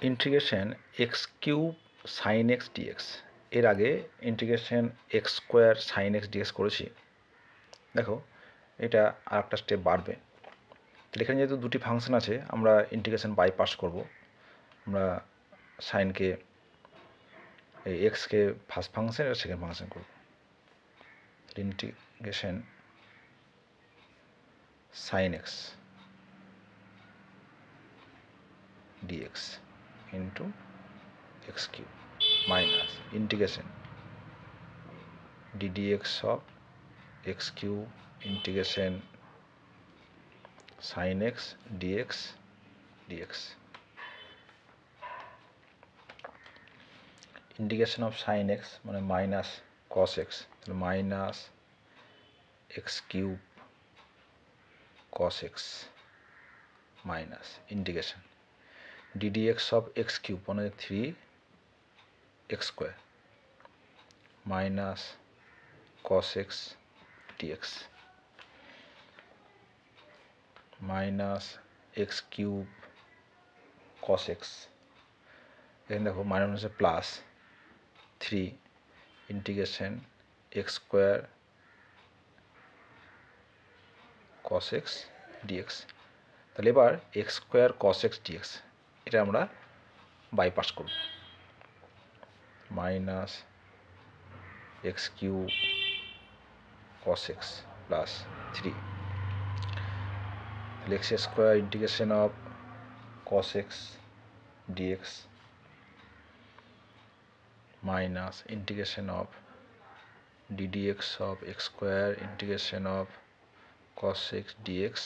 Integration x cube sine x dx, এর আগে integration x square sine x dx করেছি। দেখো এটা আর একটা স্টেপ বাড়বে। তাহলে এখানে যেহেতু দুটি ফাংশন আছে, আমরা ইন্টিগ্রেশন বাইপাস করব। আমরা সাইনকে এই এক্সকে ফার্স্ট ফাংশন আর সেকেন্ড ফাংশন করব। Integration sine x dx into x cube minus integration ddx of x cube integration sin x dx integration of sin x মানে মাইনাস cos x, তাহলে minus x cube cos x minus integration ddx of x cube মানে 3x square minus cos x dx minus x cube cos x, এখানে দেখো minus হচ্ছে plus 3 integration x square cos x dx। তাহলে এবার x square cos x dx এটা আমরা bypass করব। Minus x cube cos x plus 3, তাহলে x square integration of cos x dx minus integration of ddx of x square integration of cos x dx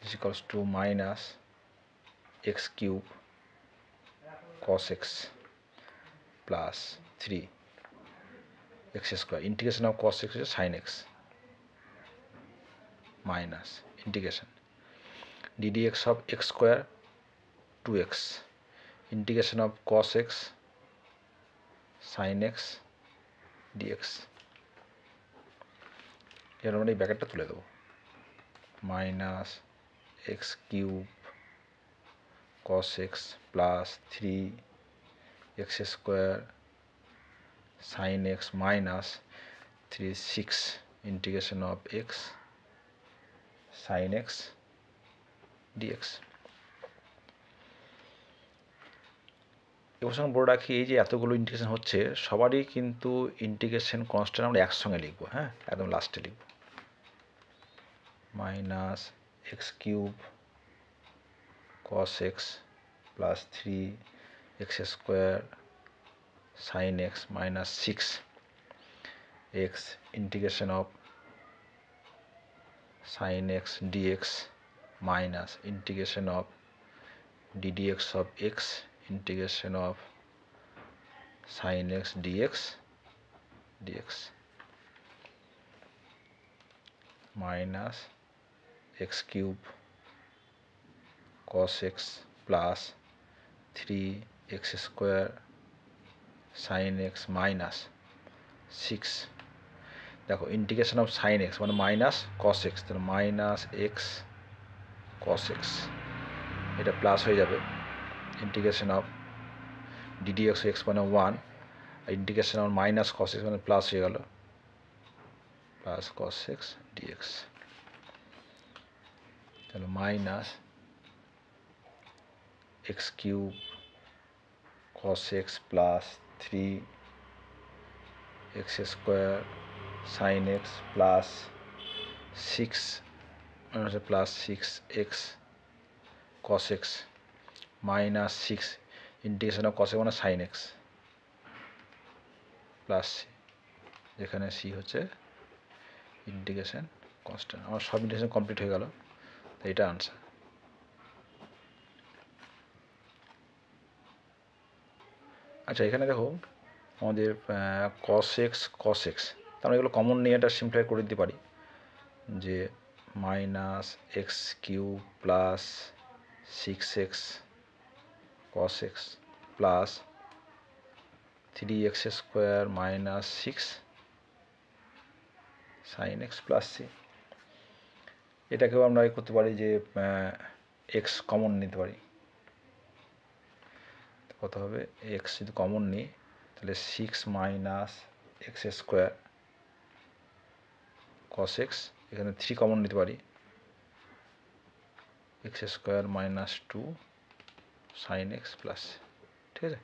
is equals to minus x cube cos x plus 3 x square integration of cos x is sin x minus integration ddx of x square 2x integration of cos x sin x dx। এর আমরা এই ব্র্যাকেটটা তুলে দেবো। Minus x cube cos x plus 3x square sin x minus 6 integration of x sin x dx। এবার সঙ্গে বলে রাখি, এই যে এতগুলো ইন্টিগ্রেশন হচ্ছে সবারই কিন্তু ইন্টিগ্রেশন কনস্ট্যান্ট আমরা একসঙ্গে লিখবো। হ্যাঁ, একদম লাস্টে লিখব। Minus x cube cos x plus 3x square sin x minus 6x integration of sin x dx minus integration of ddx of x integration of sin x dx minus x cube cos x plus 3x square sin x minus 6। দেখো integration of sin x মানে minus cos x, তাহলে minus x cos x এটা plus হয়ে যাবে integration of ddx x মানে 1, integration of minus cos x মানে plus হয়ে গেল প্লাস cos x dx। তাহলে minus x cube cos x plus 3x square sin x plus 6 plus 6x cos x minus 6 integration of cos x মানে sin x plus যেখানে c হচ্ছে integration constant. আমার সব integration complete হয়ে গেল, তো এটা আনসার। আচ্ছা এখানে দেখো আমাদের cos x তো আমরা এগুলো কমন নিয়ে এটা সিম্পলিফাই করে দিতে পারি, যে minus x cube plus 6x cos x plus 3x square minus 6 sin x plus c। এটাকেও আমরা করতে পারি যে এক্স কমন নিতে পারি। কত হবে, এক্স যদি কমন নিই তাহলে 6 minus x square cos x, এখানে 3 কমন নিতে পারি, x square minus 2 sine x plus, ঠিক আছে।